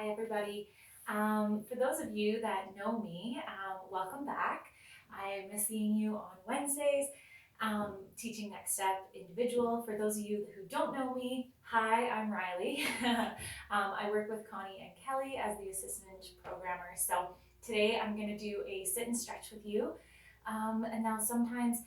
Hi, everybody. For those of you that know me, welcome back. I miss seeing you on Wednesdays, teaching Next Step Individual. For those of you who don't know me, hi, I'm Riley. I work with Connie and Kelly as the assistant programmer. So today I'm going to do a sit and stretch with you. And now sometimes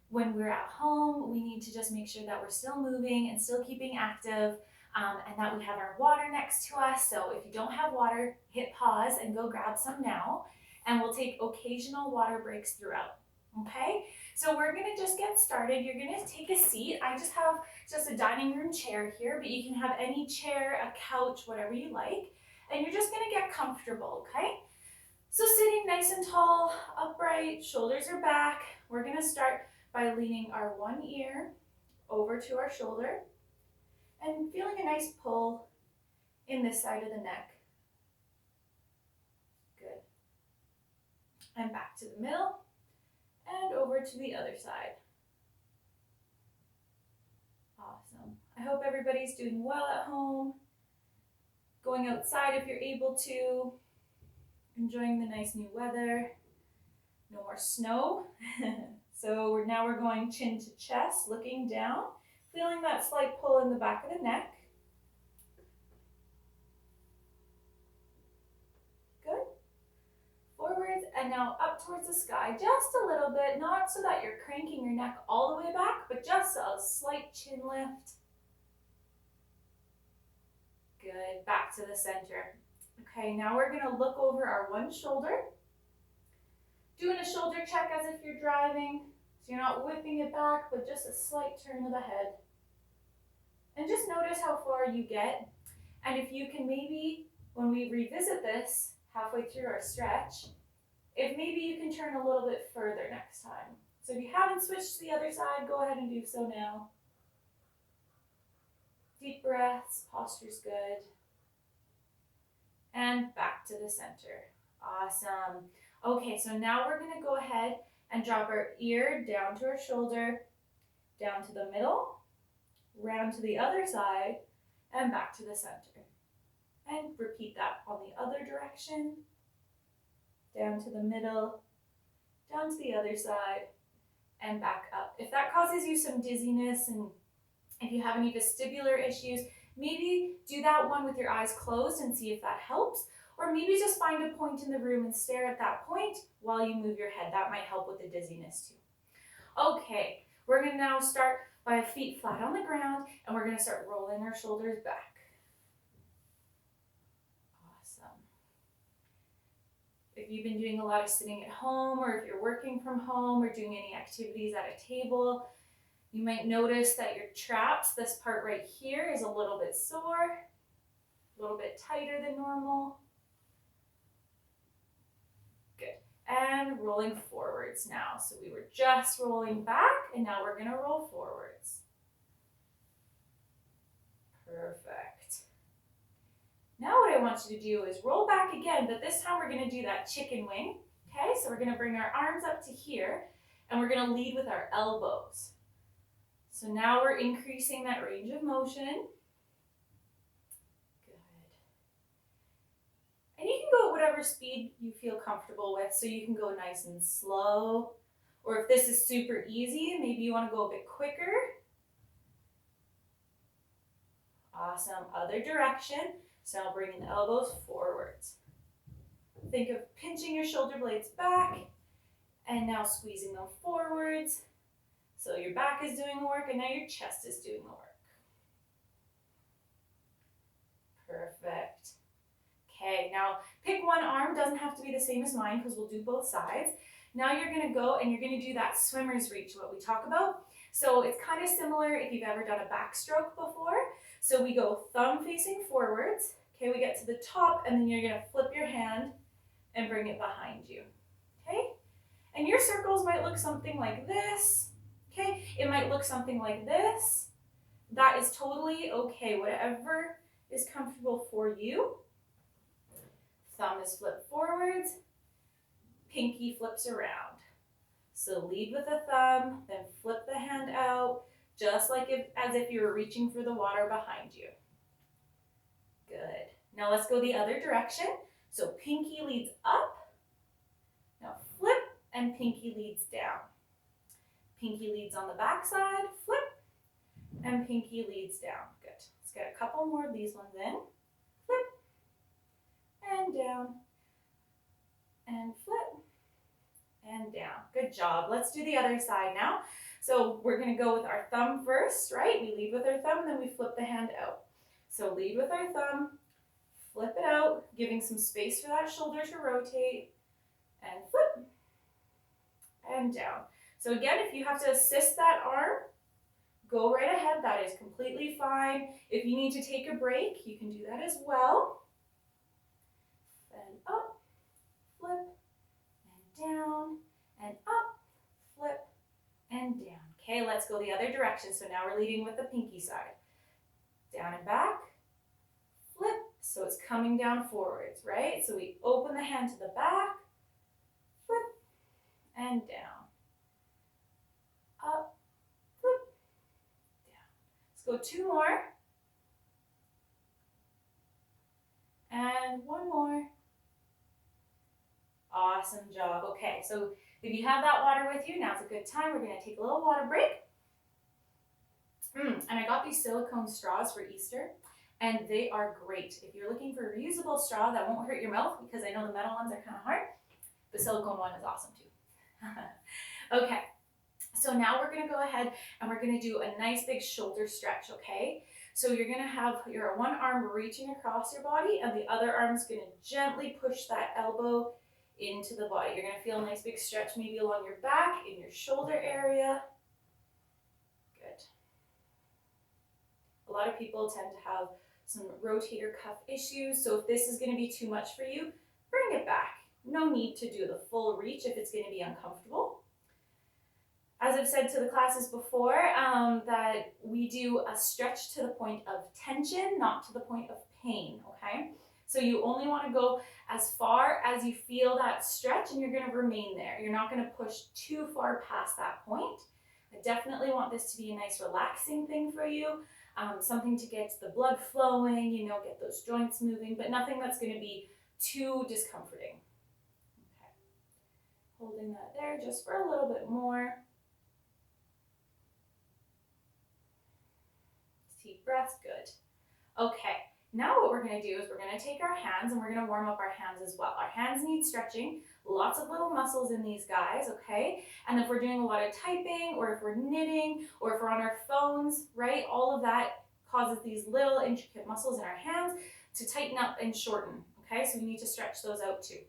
when we're at home, we need to just make sure that we're still moving and still keeping active. And that we have our water next to us. So if you don't have water, hit pause and go grab some now. And we'll take occasional water breaks throughout. Okay, so we're gonna just get started. You're gonna take a seat. I just have a dining room chair here, but you can have any chair, a couch, whatever you like. And you're just gonna get comfortable, okay? So sitting nice and tall, upright, shoulders are back. We're gonna start by leaning our one ear over to our shoulder and feeling a nice pull in this side of the neck. Good. And back to the middle and over to the other side. Awesome. I hope everybody's doing well at home, going outside if you're able to, enjoying the nice new weather. No more snow. So now we're going chin to chest, looking down, feeling that slight pull in the back of the neck. Good. Forwards and now up towards the sky just a little bit, not so that you're cranking your neck all the way back, but just a slight chin lift. Good. Back to the center. Okay, now we're going to look over our one shoulder. Doing a shoulder check as if you're driving. So you're not whipping it back, but just a slight turn of the head. And just notice how far you get. And if you can maybe, when we revisit this halfway through our stretch, if maybe you can turn a little bit further next time. So if you haven't switched to the other side, go ahead and do so now. Deep breaths, posture's good. And back to the center. Awesome. Okay, so now we're gonna go ahead and drop our ear down to our shoulder, down to the middle, round to the other side, and back to the center. And repeat that on the other direction. Down to the middle, down to the other side, and back up. If that causes you some dizziness and if you have any vestibular issues, maybe do that one with your eyes closed and see if that helps. Or maybe just find a point in the room and stare at that point while you move your head. That might help with the dizziness too. Okay, we're gonna now start by feet flat on the ground and we're gonna start rolling our shoulders back. Awesome. If you've been doing a lot of sitting at home or if you're working from home or doing any activities at a table, you might notice that your traps, this part right here, is a little bit sore, a little bit tighter than normal. Good. And rolling forwards now. So we were just rolling back and now we're gonna roll forwards. Perfect. Now what I want you to do is roll back again, but this time we're gonna do that chicken wing. Okay, so we're gonna bring our arms up to here and we're gonna lead with our elbows. So now we're increasing that range of motion. Good. And you can go at whatever speed you feel comfortable with. So you can go nice and slow. Or if this is super easy, maybe you want to go a bit quicker. Awesome. Other direction. So now bringing the elbows forwards. Think of pinching your shoulder blades back and now squeezing them forwards. So your back is doing the work and now your chest is doing the work. Perfect. Okay, now pick one arm, doesn't have to be the same as mine because we'll do both sides. Now you're gonna go and you're gonna do that swimmer's reach, what we talk about. So it's kind of similar if you've ever done a backstroke before. So we go thumb facing forwards. Okay, we get to the top and then you're gonna flip your hand and bring it behind you. Okay, and your circles might look something like this. Okay, it might look something like this. That is totally okay, whatever is comfortable for you. Thumb is flipped forwards, pinky flips around. So lead with the thumb, then flip the hand out, just like as if you were reaching for the water behind you. Good. Now let's go the other direction. So pinky leads up. Now flip and pinky leads down. Pinky leads on the back side, flip, and pinky leads down. Good. Let's get a couple more of these ones in. Flip, and down, and flip, and down. Good job. Let's do the other side now. So we're going to go with our thumb first, right? We lead with our thumb, and then we flip the hand out. So lead with our thumb, flip it out, giving some space for that shoulder to rotate, and flip, and down. So again, if you have to assist that arm, go right ahead. That is completely fine. If you need to take a break, you can do that as well. And up, flip, and down, and up, flip, and down. Okay, let's go the other direction. So now we're leading with the pinky side. Down and back, flip. So it's coming down forwards, right? So we open the hand to the back, flip, and down. Up, flip, down. Let's go 2 more. And 1 more. Awesome job. Okay, so if you have that water with you, now's a good time. We're going to take a little water break. And I got these silicone straws for Easter, and they are great. If you're looking for a reusable straw that won't hurt your mouth, because I know the metal ones are kind of hard, the silicone one is awesome too. Okay. So now we're going to go ahead and we're going to do a nice big shoulder stretch, okay? So you're going to have your one arm reaching across your body, and the other arm's going to gently push that elbow into the body. You're going to feel a nice big stretch maybe along your back, in your shoulder area. Good. A lot of people tend to have some rotator cuff issues, so if this is going to be too much for you, bring it back. No need to do the full reach if it's going to be uncomfortable. As I've said to the classes before, that we do a stretch to the point of tension, not to the point of pain, okay? So you only want to go as far as you feel that stretch, and you're going to remain there. You're not going to push too far past that point. I definitely want this to be a nice relaxing thing for you, something to get the blood flowing, you know, get those joints moving, but nothing that's going to be too discomforting. Okay. Holding that there just for a little bit more. Deep breaths, good. Okay, now what we're going to do is we're going to take our hands and we're going to warm up our hands as well. Our hands need stretching, lots of little muscles in these guys, okay? And if we're doing a lot of typing, or if we're knitting, or if we're on our phones, right, all of that causes these little intricate muscles in our hands to tighten up and shorten, okay? So we need to stretch those out too.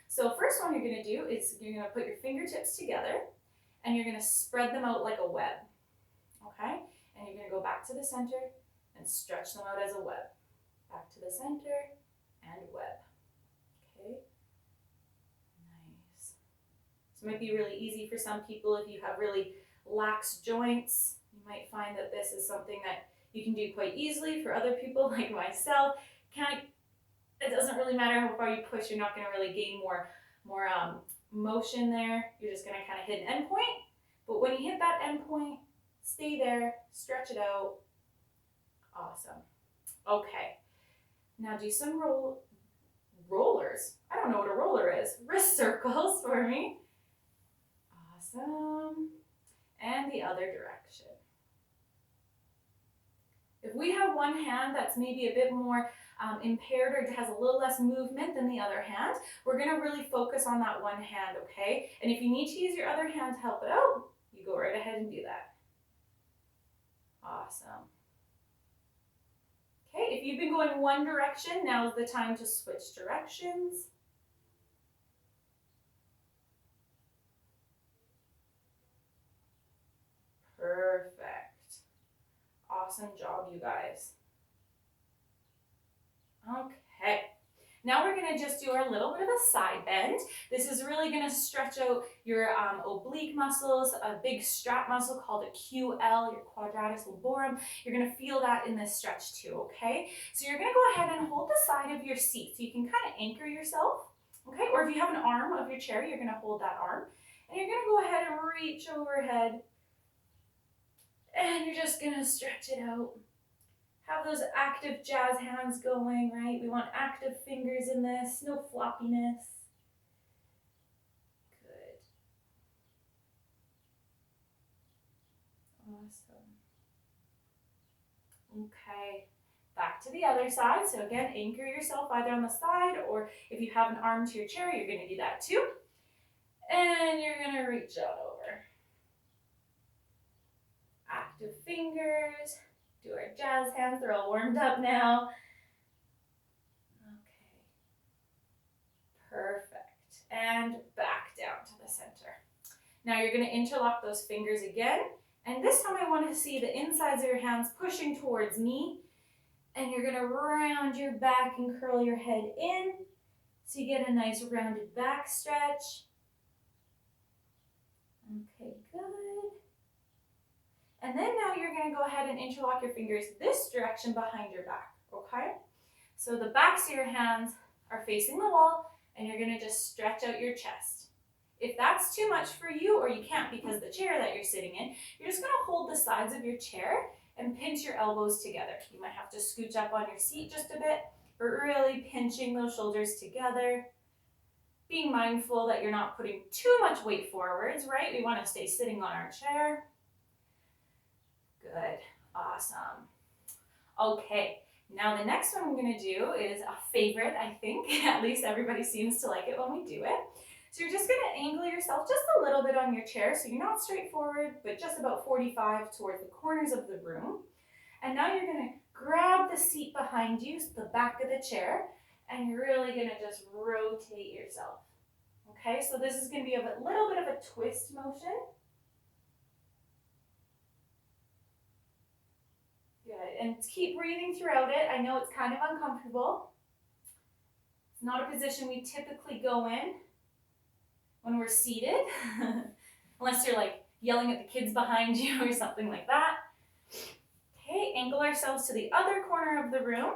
So first one you're going to do is you're going to put your fingertips together and you're going to spread them out like a web, okay? And you're going to go back to the center and stretch them out as a web. Back to the center and web. Okay? Nice. This might be really easy for some people if you have really lax joints. You might find that this is something that you can do quite easily. For other people like myself, it doesn't really matter how far you push. You're not going to really gain more motion there. You're just going to kind of hit an end point. But when you hit that end point, stay there, stretch it out. Awesome. Okay. Now do some rollers. I don't know what a roller is. Wrist circles for me. Awesome. And the other direction. If we have one hand that's maybe a bit more impaired or has a little less movement than the other hand, we're going to really focus on that one hand, okay? And if you need to use your other hand to help it out, you go right ahead and do that. Awesome. Okay, if you've been going one direction, now is the time to switch directions. Perfect. Awesome job, you guys. Okay. Now we're going to just do our little bit of a side bend. This is really going to stretch out your oblique muscles, a big strap muscle called a QL, your quadratus lumborum. You're going to feel that in this stretch too, okay? So you're going to go ahead and hold the side of your seat so you can kind of anchor yourself, okay? Or if you have an arm of your chair, you're going to hold that arm. And you're going to go ahead and reach overhead. And you're just going to stretch it out. have those active jazz hands going, right? We want active fingers in this, no floppiness. Good. Awesome. Okay, back to the other side. So again, anchor yourself either on the side, or if you have an arm to your chair, you're gonna do that too. And you're gonna reach out over. Active fingers, do our jazz hands, they're all warmed up now. Okay, perfect. And back down to the center. Now you're gonna interlock those fingers again, and this time I want to see the insides of your hands pushing towards me, and you're gonna round your back and curl your head in, so you get a nice rounded back stretch. Okay, good. And then now you're gonna go ahead and interlock your fingers this direction behind your back, okay? So the backs of your hands are facing the wall, and you're gonna just stretch out your chest. If that's too much for you, or you can't because the chair that you're sitting in, you're just gonna hold the sides of your chair and pinch your elbows together. You might have to scooch up on your seat just a bit, but really pinching those shoulders together. Being mindful that you're not putting too much weight forwards, right? We wanna stay sitting on our chair. Good, awesome. Okay, now the next one I'm gonna do is a favorite, I think. At least everybody seems to like it when we do it. So you're just gonna angle yourself just a little bit on your chair, so you're not straight forward, but just about 45 towards the corners of the room. And now you're gonna grab the seat behind you, so the back of the chair, and you're really gonna just rotate yourself. Okay, so this is gonna be a little bit of a twist motion. Good, and keep breathing throughout it. I know it's kind of uncomfortable. It's not a position we typically go in when we're seated, unless you're like yelling at the kids behind you or something like that. Okay, angle ourselves to the other corner of the room,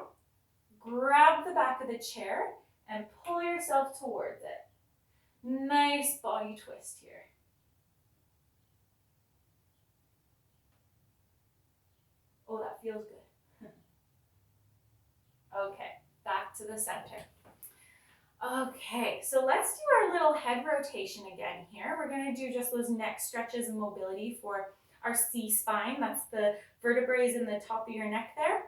grab the back of the chair, and pull yourself towards it. Nice body twist here. Oh, that feels good. Okay, back to the center. Okay, so let's do our little head rotation again here. We're gonna do just those neck stretches and mobility for our C-spine. That's the vertebrae in the top of your neck there.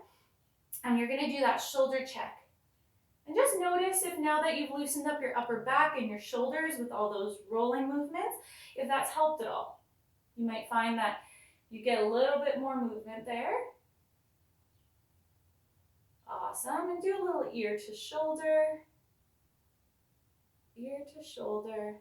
And you're gonna do that shoulder check. And just notice if now that you've loosened up your upper back and your shoulders with all those rolling movements, if that's helped at all. You might find that you get a little bit more movement there. Awesome, and do a little ear to shoulder. Ear to shoulder.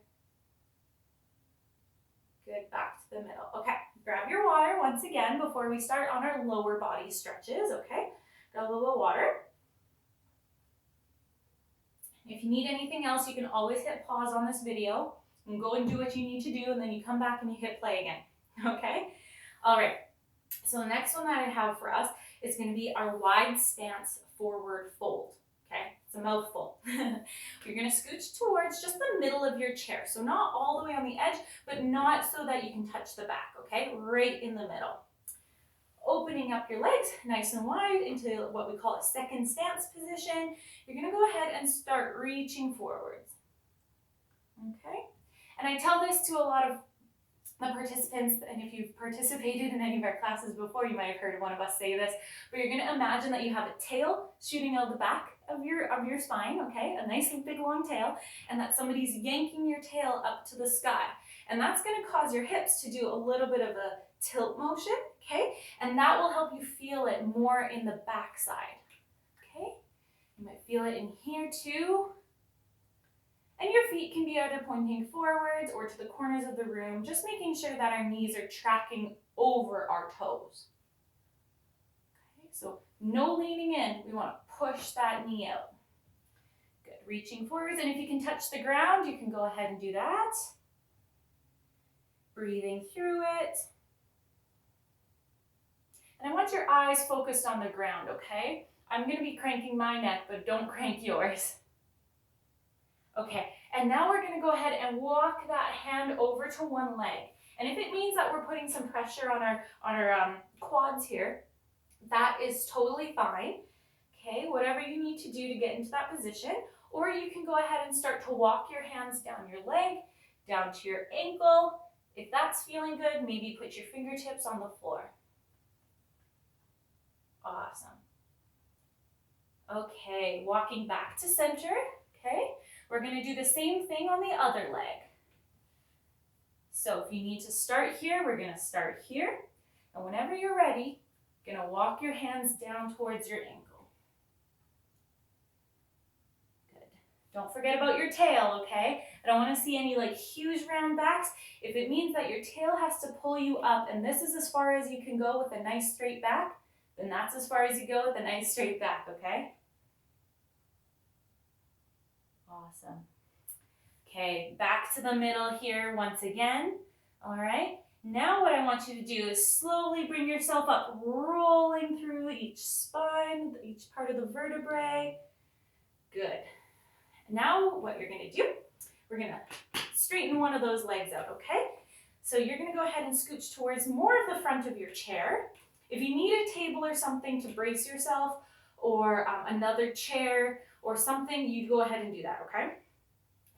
Good, back to the middle. Okay, grab your water once again before we start on our lower body stretches, okay? Grab a little water. If you need anything else, you can always hit pause on this video and go and do what you need to do, and then you come back and you hit play again, okay? All right, so the next one that I have for us is gonna be our wide stance forward fold. Okay, it's a mouthful. You're gonna scooch towards just the middle of your chair. So not all the way on the edge, but not so that you can touch the back, okay? Right in the middle. Opening up your legs nice and wide into what we call a second stance position. You're gonna go ahead and start reaching forwards, okay? And I tell this to a lot of the participants, and if you've participated in any of our classes before, you might have heard one of us say this, but you're gonna imagine that you have a tail shooting out the back of your spine, okay? A nice big long tail, and that somebody's yanking your tail up to the sky. And that's gonna cause your hips to do a little bit of a tilt motion, okay? And that will help you feel it more in the back side, okay? You might feel it in here too. And your feet can be either pointing forwards or to the corners of the room, just making sure that our knees are tracking over our toes. Okay, so no leaning in, we want to push that knee out. Good, reaching forwards, and if you can touch the ground, you can go ahead and do that. Breathing through it. And I want your eyes focused on the ground, okay? I'm going to be cranking my neck, but don't crank yours. Okay, and now we're gonna go ahead and walk that hand over to one leg. And if it means that we're putting some pressure on our quads here, that is totally fine. Okay, whatever you need to do to get into that position, or you can go ahead and start to walk your hands down your leg, down to your ankle. If that's feeling good, maybe put your fingertips on the floor. Awesome. Okay, walking back to center, okay? We're gonna do the same thing on the other leg. So if you need to start here, we're gonna start here. And whenever you're ready, you're gonna walk your hands down towards your ankle. Good. Don't forget about your tail, okay? I don't wanna see any like huge round backs. If it means that your tail has to pull you up and this is as far as you can go with a nice straight back, then that's as far as you go with a nice straight back, okay? Awesome. Okay, back to the middle here once again. All right, now what I want you to do is slowly bring yourself up, rolling through each spine, each part of the vertebrae. Good. Now what you're gonna do, we're gonna straighten one of those legs out, okay? So you're gonna go ahead and scooch towards more of the front of your chair. If you need a table or something to brace yourself, or another chair or something, you go ahead and do that, okay?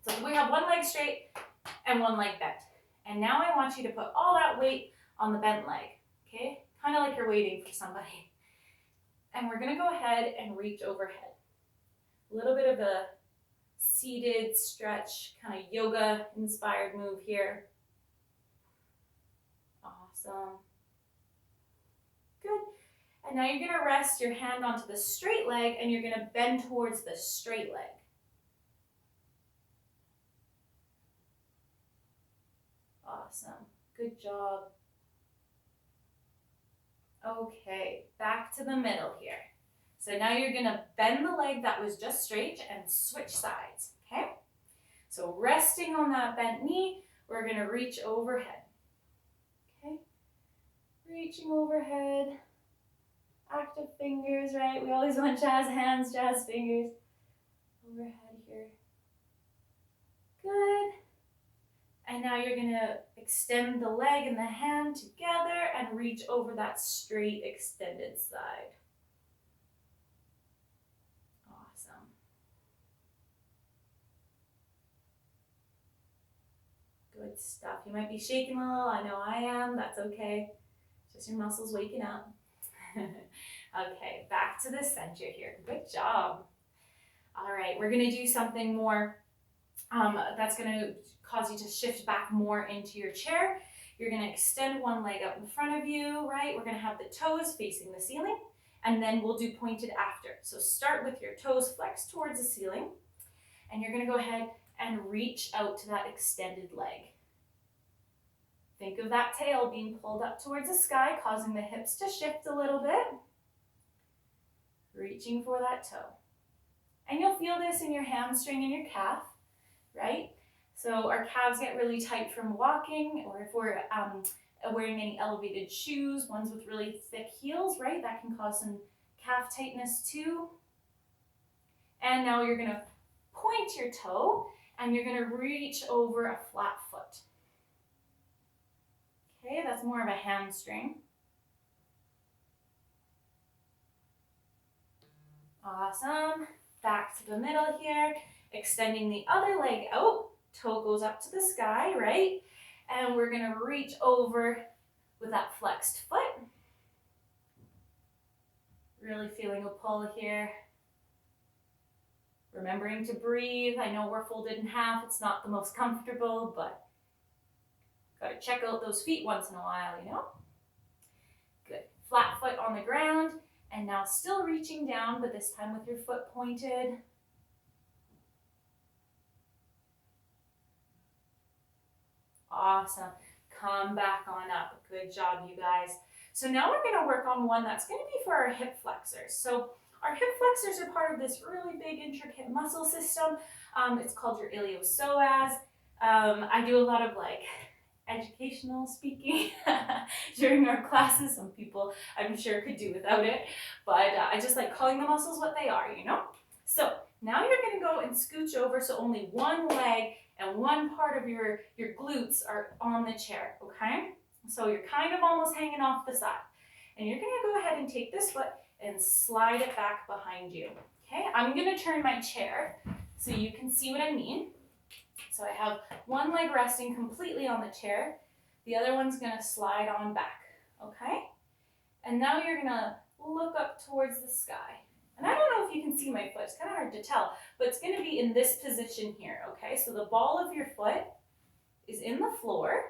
So we have one leg straight and one leg bent. And now I want you to put all that weight on the bent leg, okay? Kind of like you're waiting for somebody. And we're gonna go ahead and reach overhead. A little bit of a seated stretch, kind of yoga inspired move here. Awesome. Good. And now you're gonna rest your hand onto the straight leg and you're gonna bend towards the straight leg. Awesome. Good job. Okay, back to the middle here. So now you're gonna bend the leg that was just straight and switch sides, okay? So resting on that bent knee, we're gonna reach overhead, okay? Reaching overhead, active fingers, right? We always want jazz hands, jazz fingers. Overhead here. Good. And now you're gonna extend the leg and the hand together and reach over that straight extended side. Awesome. Good stuff. You might be shaking a little, I know I am, that's okay. Just your muscles waking up. Okay, back to the center here. Good job. All right, we're gonna do something more that's gonna cause you to shift back more into your chair. You're gonna extend one leg up in front of you, right? We're gonna have the toes facing the ceiling, and then we'll do pointed after. So start with your toes flexed towards the ceiling, and you're gonna go ahead and reach out to that extended leg. Think of that tail being pulled up towards the sky, causing the hips to shift a little bit. Reaching for that toe. And you'll feel this in your hamstring and your calf, right? So our calves get really tight from walking, or if we're wearing any elevated shoes, ones with really thick heels, right? That can cause some calf tightness too. And now you're gonna point your toe and you're gonna reach over a flat foot. Okay, that's more of a hamstring. Awesome. Back to the middle here, extending the other leg out. Toe goes up to the sky, right? And we're gonna reach over with that flexed foot. Really feeling a pull here. Remembering to breathe. I know we're folded in half. It's not the most comfortable, but gotta check out those feet once in a while, you know? Good. Flat foot on the ground. And now still reaching down, but this time with your foot pointed. Awesome. Come back on up. Good job, you guys. So now we're going to work on one that's going to be for our hip flexors. So our hip flexors are part of this really big intricate muscle system. It's called your iliopsoas. I do a lot of like educational speaking during our classes. Some people I'm sure could do without it, but I just like calling the muscles what they are, you know? So now you're going to go and scooch over, so only one leg and one part of your glutes are on the chair, okay? So you're kind of almost hanging off the side. And you're gonna go ahead and take this foot and slide it back behind you. Okay, I'm gonna turn my chair so you can see what I mean. So I have one leg resting completely on the chair. The other one's gonna slide on back, okay? And now you're gonna look up towards the sky. And I don't know if you can see my foot, it's kind of hard to tell, but it's gonna be in this position here, okay? So the ball of your foot is in the floor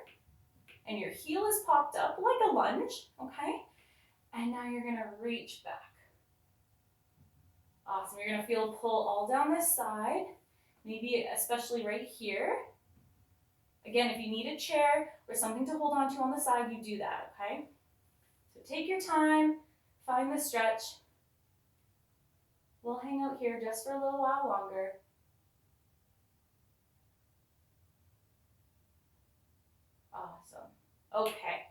and your heel is popped up like a lunge, okay? And now you're gonna reach back. Awesome, you're gonna feel a pull all down this side, maybe especially right here. Again, if you need a chair or something to hold on to on the side, you do that, okay? So take your time, find the stretch. We'll hang out here just for a little while longer. Awesome. Okay,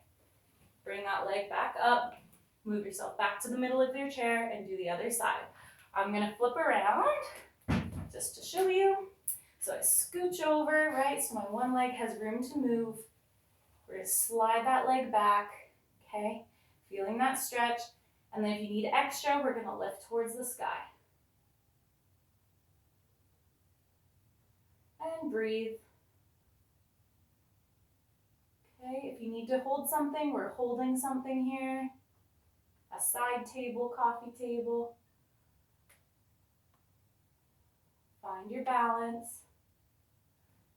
bring that leg back up, move yourself back to the middle of your chair and do the other side. I'm gonna flip around just to show you. So I scooch over, right? So my one leg has room to move. We're gonna slide that leg back, okay? Feeling that stretch. And then if you need extra, we're gonna lift towards the sky. And breathe. Okay, if you need to hold something, we're holding something here. A side table, coffee table. Find your balance.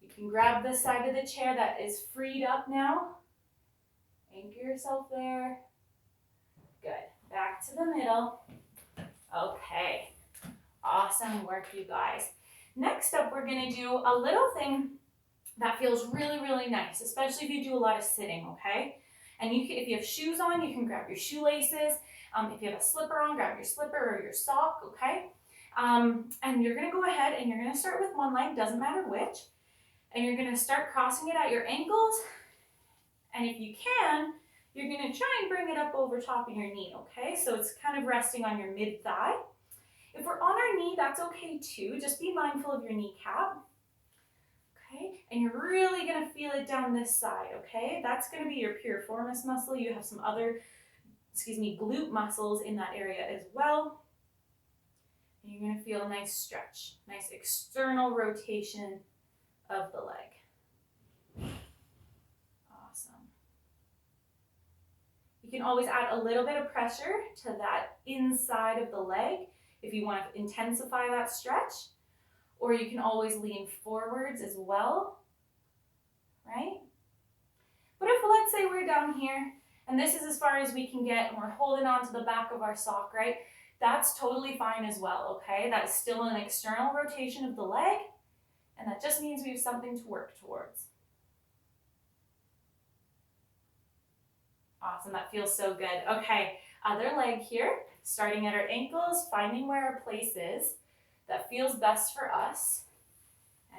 You can grab this side of the chair that is freed up now. Anchor yourself there. Good. Back to the middle. Okay. Awesome work, you guys. Next up, we're going to do a little thing that feels really, really nice, especially if you do a lot of sitting, okay? And you can, if you have shoes on, you can grab your shoelaces. If you have a slipper on, grab your slipper or your sock, okay? And you're gonna go ahead and you're gonna start with one leg, doesn't matter which, and you're gonna start crossing it at your ankles. And if you can, you're gonna try and bring it up over top of your knee, okay? So it's kind of resting on your mid-thigh. If we're on our knee, that's okay too. Just be mindful of your kneecap. Okay, and you're really gonna feel it down this side, okay? That's gonna be your piriformis muscle. You have some other, glute muscles in that area as well. And you're gonna feel a nice stretch, nice external rotation of the leg. Awesome. You can always add a little bit of pressure to that inside of the leg if you want to intensify that stretch. Or you can always lean forwards as well, right? But if, let's say we're down here, and this is as far as we can get, and we're holding on to the back of our sock, right? That's totally fine as well, okay? That is still an external rotation of the leg, and that just means we have something to work towards. Awesome, that feels so good. Okay, other leg here, starting at our ankles, finding where our place is that feels best for us,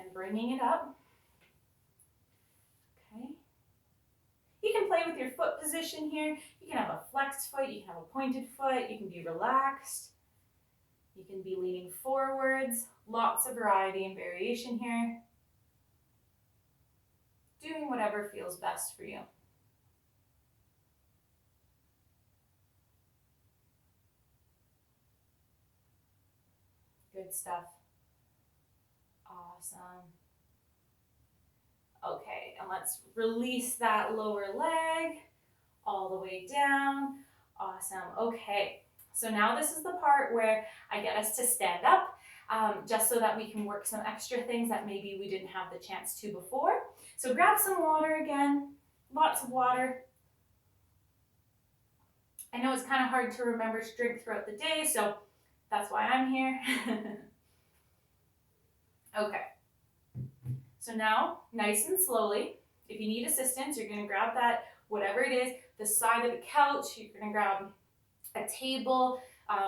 and bringing it up. Okay. You can play with your foot position here. You can have a flexed foot, you can have a pointed foot, you can be relaxed. You can be leaning forwards. Lots of variety and variation here. Doing whatever feels best for you. Good stuff. Awesome. Okay, and let's release that lower leg all the way down. Awesome. Okay, so now this is the part where I get us to stand up, just so that we can work some extra things that maybe we didn't have the chance to before. So grab some water again, lots of water. I know it's kind of hard to remember to drink throughout the day, so that's why I'm here. Okay. So now, nice and slowly, if you need assistance, you're gonna grab that, whatever it is, the side of the couch, you're gonna grab a table,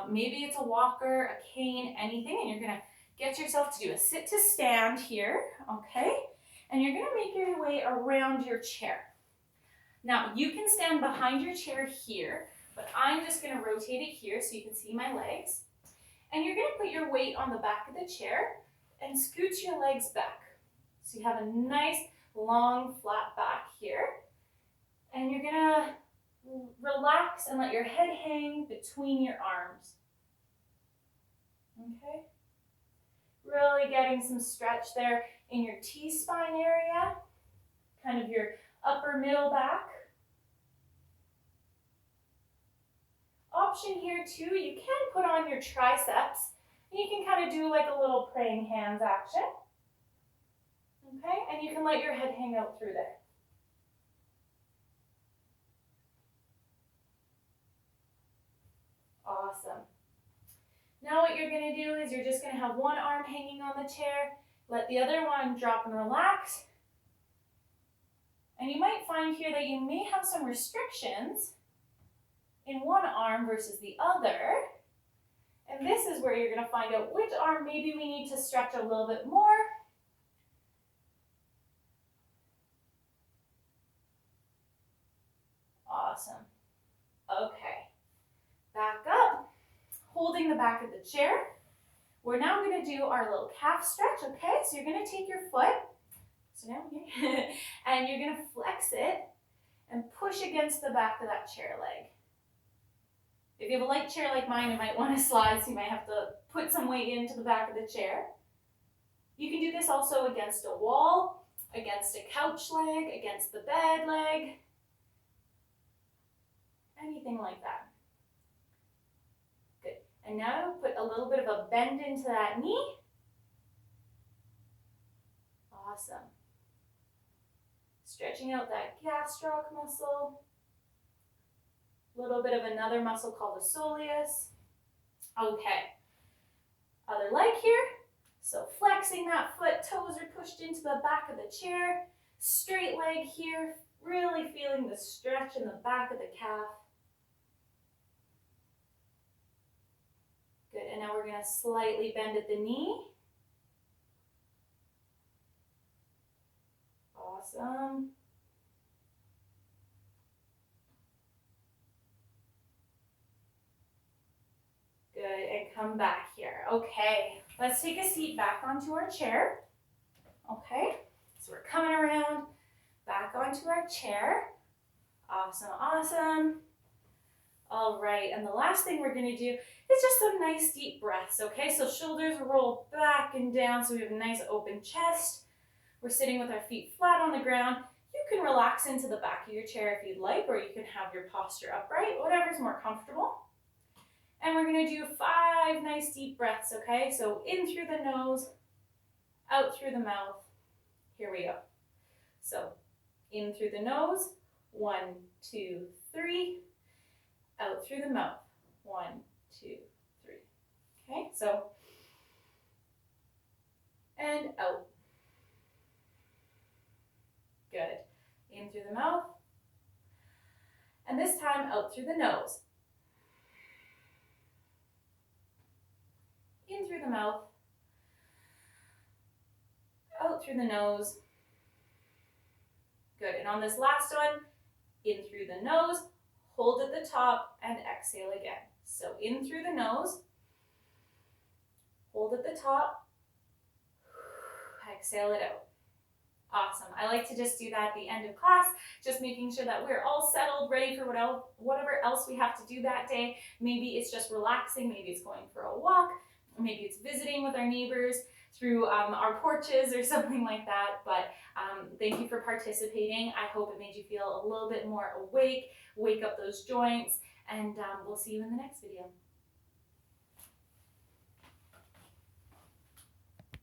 maybe it's a walker, a cane, anything, and you're gonna get yourself to do a sit to stand here, okay? And you're gonna make your way around your chair. Now, you can stand behind your chair here, but I'm just gonna rotate it here so you can see my legs. And you're gonna put your weight on the back of the chair and scooch your legs back. So you have a nice, long, flat back here. And you're gonna relax and let your head hang between your arms. Okay? Really getting some stretch there in your T-spine area, kind of your upper middle back. Option here too, you can put on your triceps and you can kind of do like a little praying hands action. Okay, and you can let your head hang out through there. Awesome. Now what you're going to do is you're just going to have one arm hanging on the chair, let the other one drop and relax. And you might find here that you may have some restrictions in one arm versus the other. And this is where you're going to find out which arm maybe we need to stretch a little bit more. Awesome. Okay. Back up, holding the back of the chair. We're now going to do our little calf stretch, okay? So you're going to take your foot, so down here, and you're going to flex it and push against the back of that chair leg. If you have a light chair like mine, it might want to slide, so you might have to put some weight into the back of the chair. You can do this also against a wall, against a couch leg, against the bed leg, anything like that. Good. And now put a little bit of a bend into that knee. Awesome. Stretching out that gastroc muscle. A little bit of another muscle called the soleus. Okay. Other leg here. So flexing that foot, toes are pushed into the back of the chair. Straight leg here, really feeling the stretch in the back of the calf. Good, and now we're going to slightly bend at the knee. Awesome. Good, and come back here. Okay, let's take a seat back onto our chair. Okay, so we're coming around, back onto our chair. Awesome, awesome. All right, and the last thing we're going to do is just some nice deep breaths, okay? So shoulders roll back and down so we have a nice open chest. We're sitting with our feet flat on the ground. You can relax into the back of your chair if you'd like, or you can have your posture upright, whatever's more comfortable. And we're going to do 5 nice deep breaths, okay? So in through the nose, out through the mouth. Here we go. So in through the nose, 1, 2, 3. Out through the mouth, 1, 2, 3. Okay, so, and out. Good. In through the mouth. And this time out through the nose. In through the mouth. Out through the nose. Good. And on this last one, in through the nose, hold at the top, and exhale again. So in through the nose, hold at the top, exhale it out. Awesome. I like to just do that at the end of class, just making sure that we're all settled, ready for whatever else we have to do that day. Maybe it's just relaxing, maybe it's going for a walk, or maybe it's visiting with our neighbors through our porches or something like that. But thank you for participating. I hope it made you feel a little bit more awake, wake up those joints, and we'll see you in the next video.